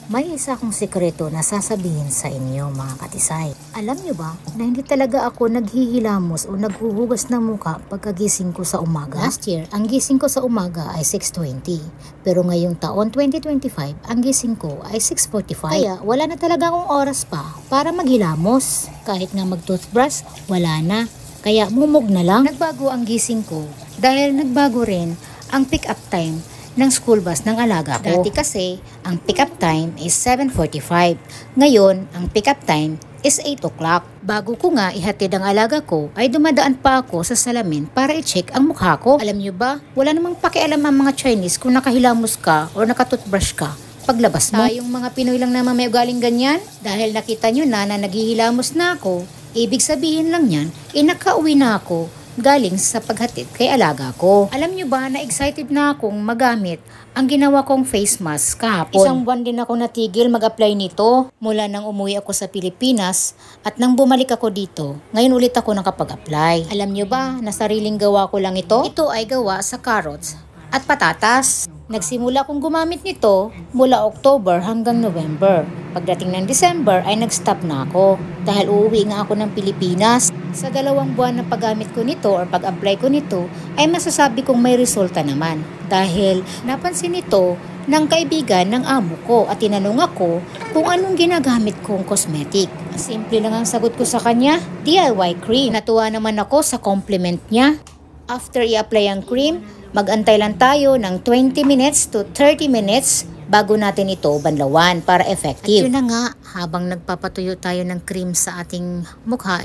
May isa akong sekreto na sasabihin sa inyo mga katisay. Alam nyo ba na hindi talaga ako naghihilamos o naghuhugas ng muka pagkagising ko sa umaga? Last year, ang gising ko sa umaga ay 6:20. Pero ngayong taon 2025, ang gising ko ay 6:45. Kaya wala na talaga akong oras pa para maghilamos. Kahit nga mag-toothbrush, wala na. Kaya mumog na lang. Nagbago ang gising ko dahil nagbago rin ang pick-up time ng school bus ng alaga ko. Dati kasi, ang pick-up time is 7:45. Ngayon, ang pick-up time is 8 o'clock. Bago ko nga ihatid ang alaga ko, ay dumadaan pa ako sa salamin para i-check ang mukha ko. Alam nyo ba, wala namang pakialam ang mga Chinese kung nakahilamos ka o nakatoothbrush ka paglabas mo. Tayong mga Pinoy lang naman may ugaling ganyan. Dahil nakita nyo na naghihilamos na ako, ibig sabihin lang yan, nakauwi na ako galing sa paghatid kay alaga ko. Alam nyo ba na excited na akong magamit ang ginawa kong face mask kahapon. Isang buwan din ako natigil mag-apply nito mula nang umuwi ako sa Pilipinas at nang bumalik ako dito. Ngayon ulit ako nakapag-apply. Alam nyo ba na sariling gawa ko lang ito? Ito ay gawa sa carrots at patatas. Nagsimula akong gumamit nito mula October hanggang November. Pagdating ng December ay nag-stop na ako dahil uuwi nga ako ng Pilipinas. Sa 2 buwan na paggamit ko nito or pag-apply ko nito ay masasabi kong may resulta naman. Dahil napansin nito ng kaibigan ng amo ko at tinanong ako kung anong ginagamit kong cosmetic. Simple lang ang sagot ko sa kanya, DIY cream. Natuwa naman ako sa compliment niya. After i-apply ang cream, mag-antay lang tayo ng 20 minutes to 30 minutes bago natin ito banlawan para effective. At yun na nga, habang nagpapatuyo tayo ng cream sa ating mukha,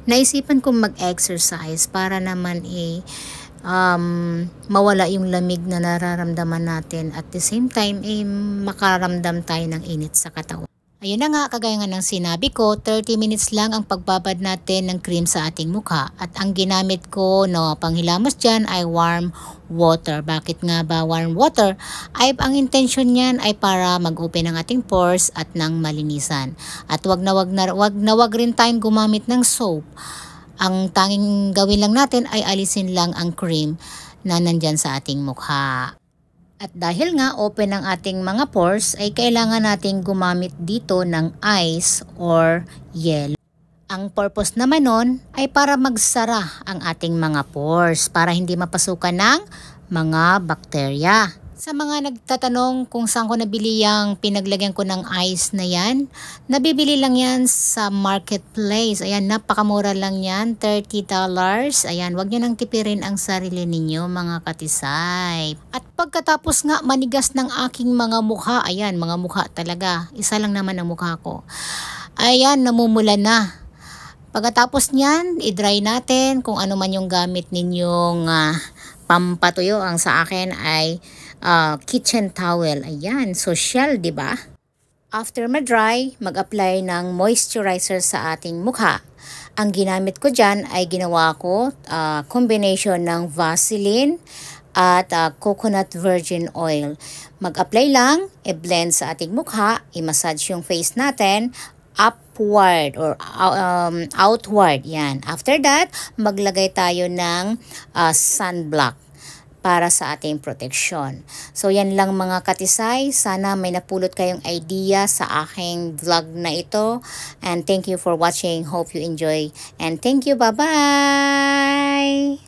naisipan kong mag-exercise para naman mawala yung lamig na nararamdaman natin. At the same time, makaramdam tayo ng init sa katawan. Ayun na nga, kagaya nga ng sinabi ko, 30 minutes lang ang pagbabad natin ng cream sa ating mukha. At ang ginamit ko panghilamos dyan ay warm water. Bakit nga ba warm water? Ang intention niyan ay para mag-open ang ating pores at nang malinisan. At wag rin tayong gumamit ng soap. Ang tanging gawin lang natin ay alisin lang ang cream na nandyan sa ating mukha. At dahil nga open ang ating mga pores, ay kailangan nating gumamit dito ng ice or gel. Ang purpose naman nun ay para magsara ang ating mga pores para hindi mapasukan ng mga bakterya. Sa mga nagtatanong kung saan ko nabili yung pinaglagyan ko ng ice na yan, nabibili lang yan sa marketplace. Ayan, napakamura lang yan, $30. Ayan, wag nyo nang tipirin ang sarili ninyo mga katisay. At pagkatapos nga manigas ng aking mga mukha, ayan, mga mukha talaga. Isa lang naman ang mukha ko. Ayan, namumula na. Pagkatapos niyan, i-dry natin kung ano man yung gamit ninyong pampatuyo. Ang sa akin ay kitchen towel. Ayan, social, di ba? After ma-dry, mag-apply ng moisturizer sa ating mukha. Ang ginamit ko dyan ay ginawa ko combination ng Vaseline at coconut virgin oil. Mag-apply lang, i-blend sa ating mukha, i-massage yung face natin upward or outward. Yan. After that, maglagay tayo ng sunblock para sa ating protection. So yan lang mga katisay. Sana may napulot kayong idea sa aking vlog na ito. And thank you for watching. Hope you enjoy. And thank you. Bye-bye!